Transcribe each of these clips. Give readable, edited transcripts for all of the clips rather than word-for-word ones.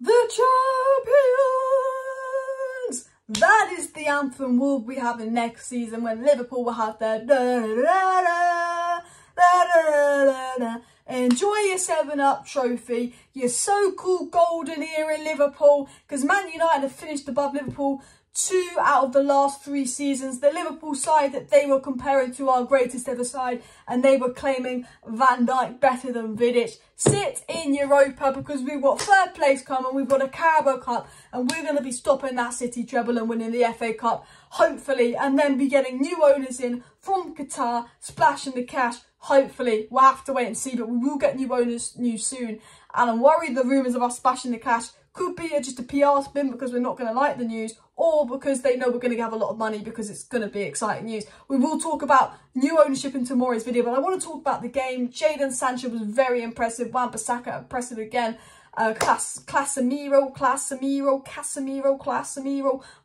The champions! That is the anthem we'll be having next season when Liverpool will have their enjoy your 7-Up trophy, your so-called golden era Liverpool, because Man United have finished above Liverpool 2 out of the last 3 seasons. The Liverpool side that they were comparing to our greatest ever side, and they were claiming Van Dijk better than Vidic. Sit in Europa, because we've got 3rd place coming, we've got a Carabao Cup, and we're going to be stopping that City treble and winning the FA Cup, hopefully, and then be getting new owners in from Qatar, splashing the cash. Hopefully, we'll have to wait and see, but we will get new owners soon. And I'm worried the rumours of us splashing the cash could be just a PR spin because we're not going to like the news, or because they know we're going to have a lot of money because it's going to be exciting news. We will talk about new ownership in tomorrow's video, but I want to talk about the game. Jadon Sancho was very impressive. Wan-Bissaka impressive again. Casemiro,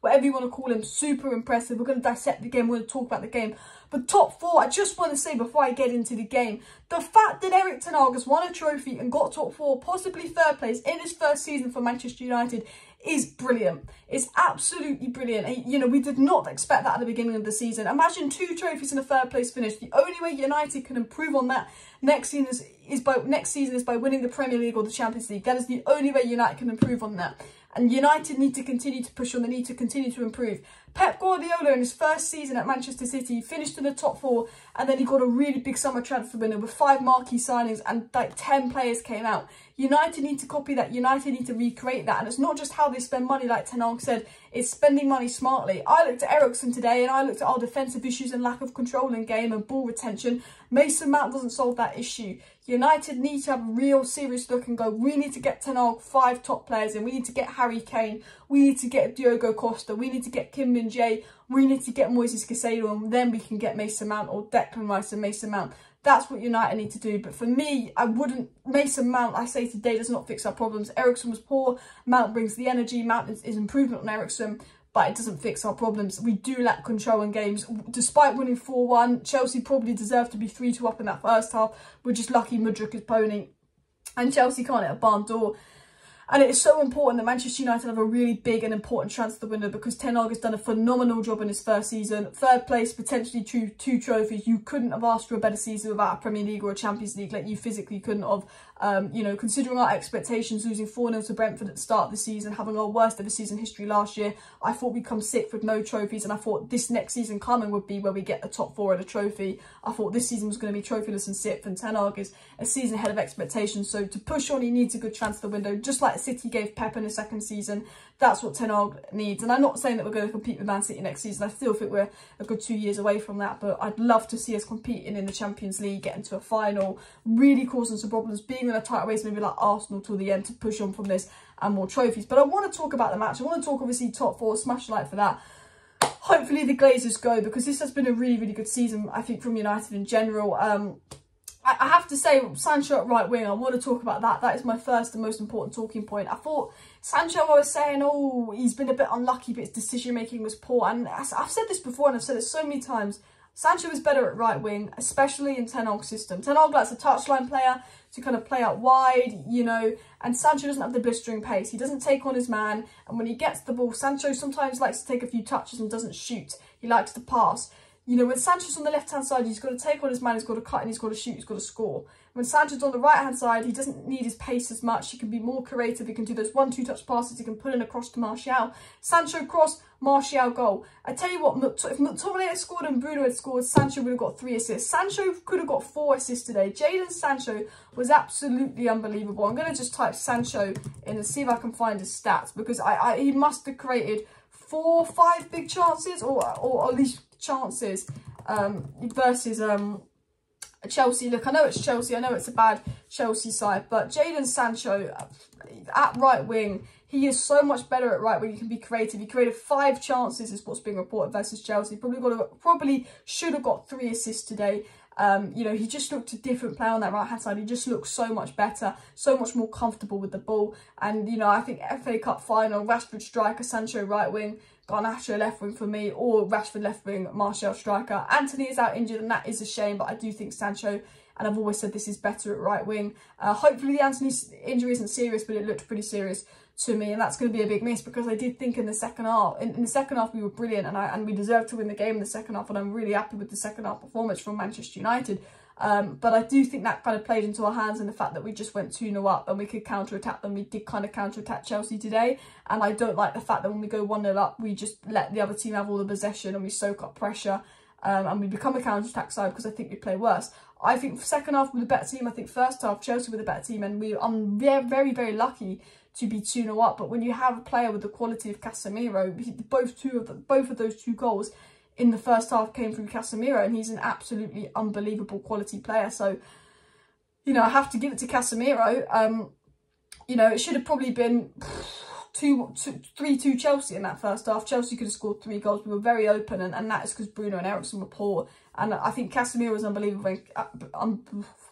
whatever you want to call him, super impressive. We're going to dissect the game, we're going to talk about the game. But top 4, I just want to say before I get into the game, the fact that Erik ten Hag has won a trophy and got top 4, possibly 3rd place in his 1st season for Manchester United is brilliant. It's absolutely brilliant. And, you know, we did not expect that at the beginning of the season. Imagine 2 trophies and a 3rd place finish. The only way United can improve on that next season is by winning the Premier League or the Champions League. That is the only way United can improve on that. And United need to continue to push on. They need to continue to improve. Pep Guardiola in his 1st season at Manchester City finished in the top 4, and then he got a really big summer transfer window with 5 marquee signings and like 10 players came out. United need to copy that. United need to recreate that. And it's not just how they spend money, like Ten Hag said, it's spending money smartly. I looked at Eriksen today and I looked at our defensive issues and lack of control in game and ball retention. Mason Mount doesn't solve that issue. United need to have a real serious look and go, we need to get Ten Hag 5 top players in. We need to get Harry Kane. We need to get Diogo Costa. We need to get Kim Min-jae. We need to get Moises Caicedo, and then we can get Mason Mount, or Declan Rice and Mason Mount. That's what United need to do. But for me, I wouldn't... Mason Mount, I say today, does not fix our problems. Eriksen was poor. Mount brings the energy. Mount is improvement on Eriksen, but it doesn't fix our problems. We do lack control in games. Despite winning 4-1, Chelsea probably deserved to be 3-2 up in that 1st half. We're just lucky Mudryk is boning, and Chelsea can't hit a barn door. And it is so important that Manchester United have a really big and important transfer window, because Ten Hag has done a phenomenal job in his 1st season. 3rd place, potentially two trophies. You couldn't have asked for a better season without a Premier League or a Champions League. Like, you physically couldn't have. You know, considering our expectations, losing 4-0 to Brentford at the start of the season, having our worst ever season history last year, I thought we'd come 6th with no trophies, and I thought this next season coming would be where we get the top 4 and a trophy. I thought this season was going to be trophyless and 6th, and Ten Hag is a season ahead of expectations. So to push on, he needs a good transfer window, just like City gave Pep in the 2nd season. That's what Ten Hag needs. And I'm not saying that we're going to compete with Man City next season. I still think we're a good 2 years away from that, but I'd love to see us competing in the Champions League, getting to a final, really causing some problems, being in a tight race, maybe like Arsenal till the end, to push on from this and more trophies. But I want to talk about the match. I want to talk, obviously, top 4, smash like for that. Hopefully the Glazers go, because this has been a really, really good season, I think, from United in general. I have to say, Sancho at right wing, I want to talk about that. That is my 1st and most important talking point. I thought Sancho, I was saying, oh, he's been a bit unlucky, but his decision making was poor. And I've said this before, and I've said it so many times. Sancho is better at right wing, especially in Ten Hag's system. Ten Hag likes a touchline player to kind of play out wide, you know, and Sancho doesn't have the blistering pace. He doesn't take on his man, and when he gets the ball, Sancho sometimes likes to take a few touches and doesn't shoot. He likes to pass. You know, when Sancho's on the left-hand side, he's got to take on his man, he's got to cut, and he's got to shoot, he's got to score. When Sancho's on the right-hand side, he doesn't need his pace as much. He can be more creative. He can do those 1-2 touch passes. He can put in a cross to Martial. Sancho cross, Martial goal. I tell you what, if McTominay had scored and Bruno had scored, Sancho would have got 3 assists. Sancho could have got 4 assists today. Jadon Sancho was absolutely unbelievable. I'm going to just type Sancho in and see if I can find his stats, because he must have created 4 or 5 big chances, or at least chances, versus Chelsea. Look, I know it's Chelsea, I know it's a bad Chelsea side, but Jadon Sancho at right wing, he is so much better at right wing. He can be creative. He created 5 chances, is what's being reported, versus Chelsea. Probably should have got 3 assists today. You know, he just looked a different player on that right-hand side. He just looked so much better, so much more comfortable with the ball. And, you know, I think FA Cup final, Rashford striker, Sancho right wing, Garnacho left wing for me, or Rashford left wing, Martial striker. Anthony is out injured, and that is a shame, but I do think Sancho and I've always said this is better at right wing. Hopefully the Antony's injury isn't serious, but it looked pretty serious to me, and that's going to be a big miss, because I did think in the second half, in the second half we were brilliant, and we deserved to win the game in the second half, and I'm really happy with the second half performance from Manchester United. But I do think that kind of played into our hands in the fact that we just went 2-0 up and we could counter-attack them. We did kind of counter-attack Chelsea today, and I don't like the fact that when we go 1-0 up, we just let the other team have all the possession and we soak up pressure, and we become a counter-attack side, because I think we play worse. I think second half we were the better team. I think first half Chelsea were the better team, and I'm very, very lucky to be 2-0 up. But when you have a player with the quality of Casemiro, both of those 2 goals in the first half came from Casemiro, and he's an absolutely unbelievable quality player. So, you know, I have to give it to Casemiro. You know, it should have probably been 3-2 Chelsea in that first half. Chelsea could have scored 3 goals. We were very open, and that is because Bruno and Eriksen were poor. And I think Casemiro was unbelievable.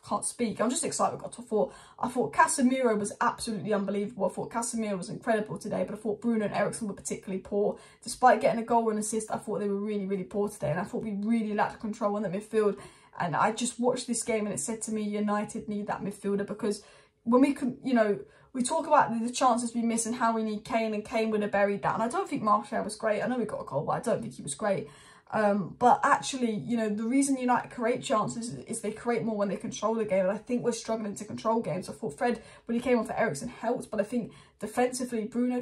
Can't speak. I'm just excited we got top 4. I thought Casemiro was absolutely unbelievable. I thought Casemiro was incredible today, but I thought Bruno and Eriksen were particularly poor. Despite getting a goal and assist, I thought they were really, really poor today, and I thought we really lacked control on the midfield. And I just watched this game and it said to me, United need that midfielder, because when we can, you know, we talk about the chances we miss and how we need Kane, and Kane would have buried that. And I don't think Martial was great. I know we got a goal, but I don't think he was great. But actually, you know, the reason United create chances is they create more when they control the game, and I think we're struggling to control games. I thought Fred, when he came on for Eriksen, helped, but I think defensively Bruno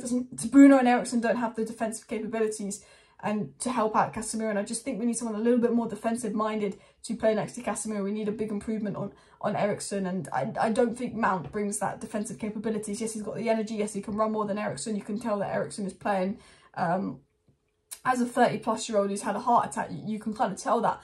and Eriksen don't have the defensive capabilities and to help out Casemiro, and I just think we need someone a little bit more defensive minded to play next to Casemiro. We need a big improvement on Eriksen, and I don't think Mount brings that defensive capabilities. Yes, he's got the energy, yes, he can run more than Eriksen. You can tell that Eriksen is playing as a 30-plus-year-old who's had a heart attack. You can kind of tell that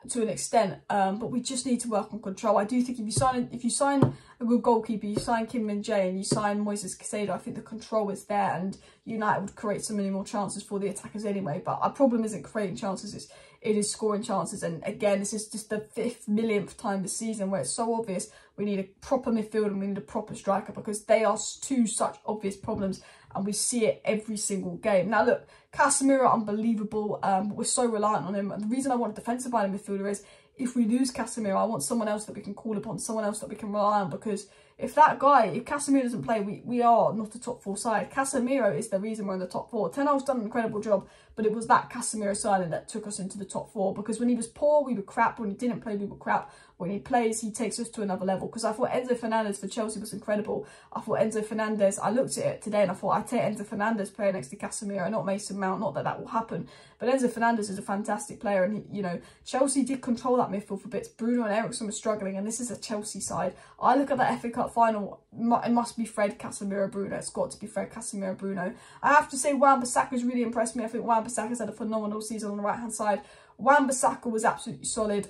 to an extent, but we just need to work on control. I do think if you sign a good goalkeeper, you sign Kim Min-jae and you sign Moises Caicedo, I think the control is there, and United would create so many more chances for the attackers anyway. But our problem isn't creating chances, it is scoring chances. And again, this is just the 5th millionth time this season where it's so obvious we need a proper midfielder and we need a proper striker, because they are 2 such obvious problems, and we see it every single game. Now look, Casemiro, unbelievable. We're so reliant on him. And the reason I want a defensive minded midfielder is, if we lose Casemiro, I want someone else that we can call upon, someone else that we can rely on, because if Casemiro doesn't play, we are not a top 4 side. Casemiro is the reason we're in the top 4. Ten Hag's done an incredible job, but it was that Casemiro signing that took us into the top 4, because when he was poor, we were crap. When he didn't play, we were crap. When he plays, he takes us to another level. Because I thought Enzo Fernandez for Chelsea was incredible. I thought Enzo Fernandez, I looked at it today and I thought I'd take Enzo Fernandez playing next to Casemiro, not Mason Mount. Not that that will happen, but Enzo Fernandez is a fantastic player, and he, you know, Chelsea did control that midfield for bits. Bruno and Eriksen were struggling, and this is a Chelsea side. I look at that FA Cup final, it must be Fred, Casemiro, Bruno. It's got to be Fred, Casemiro, Bruno. I have to say Wan-Bissaka's really impressed me. I think Wan-Bissaka's had a phenomenal season on the right hand side. Wan-Bissaka was absolutely solid.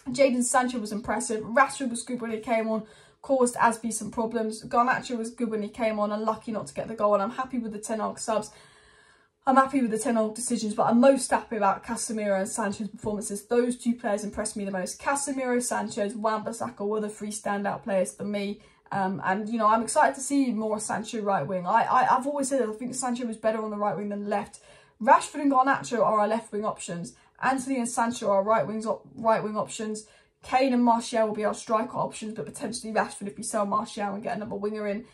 Jadon Sancho was impressive. Rashford was good when he came on, caused Asby some problems. Garnacho was good when he came on, unlucky not to get the goal, and I'm happy with the Ten Hag subs. I'm happy with the Ten Hag decisions, but I'm most happy about Casemiro and Sancho's performances. Those 2 players impressed me the most. Casemiro, Sanchez, Wan-Bissaka were the 3 standout players for me. And, you know, I'm excited to see more Sancho right wing. I've always said I think Sancho was better on the right wing than the left. Rashford and Garnacho are our left wing options. Anthony and Sancho are right wing options. Kane and Martial will be our striker options, but potentially Rashford if we sell Martial and get another winger in.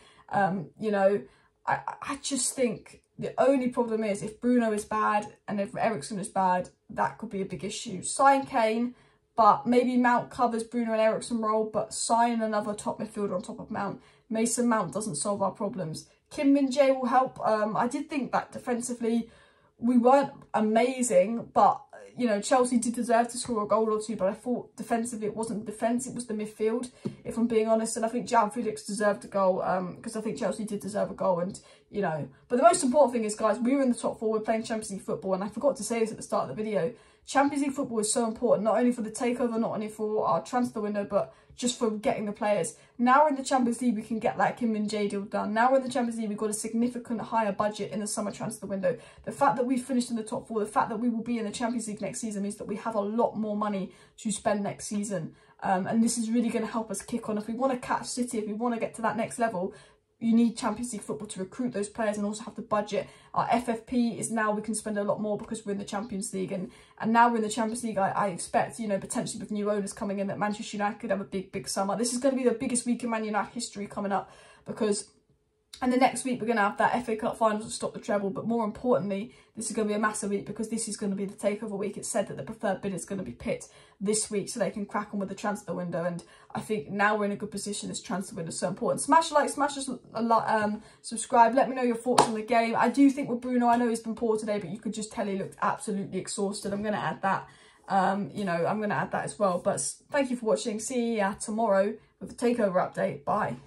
You know, I just think the only problem is if Bruno is bad and if Eriksen is bad, that could be a big issue. Sign Kane, but maybe Mount covers Bruno and Eriksen role, but sign another top midfielder on top of Mount. Mason Mount doesn't solve our problems. Kim Min-jae will help. I did think that defensively we weren't amazing, but you know, Chelsea did deserve to score a goal or 2, but I thought defensively it wasn't the defence, it was the midfield, if I'm being honest. And I think Joao Felix deserved a goal, because I think Chelsea did deserve a goal, and, you know. But the most important thing is, guys, we were in the top 4, we're playing Champions League football, and I forgot to say this at the start of the video. Champions League football is so important, not only for the takeover, not only for our transfer window, but just for getting the players. Now we're in the Champions League, we can get that Kim Min-jae deal done. Now we're in the Champions League, we've got a significant higher budget in the summer transfer window. The fact that we finished in the top 4, the fact that we will be in the Champions League next season means that we have a lot more money to spend next season. And this is really going to help us kick on. If we want to catch City, if we want to get to that next level, you need Champions League football to recruit those players and also have the budget. Our FFP is now we can spend a lot more because we're in the Champions League. And now we're in the Champions League, I expect, you know, potentially with new owners coming in, that Manchester United could have a big summer. This is going to be the biggest week in Man United history coming up, because... And the next week, we're going to have that FA Cup finals to stop the treble. But more importantly, this is going to be a massive week, because this is going to be the takeover week. It's said that the preferred bid is going to be Pitt this week, so they can crack on with the transfer window. And I think now we're in a good position. This transfer window is so important. Smash a like, smash a like, subscribe. Let me know your thoughts on the game. I do think with Bruno, I know he's been poor today, but you could just tell he looked absolutely exhausted. I'm going to add that. You know, I'm going to add that as well. But thank you for watching. See you tomorrow with the takeover update. Bye.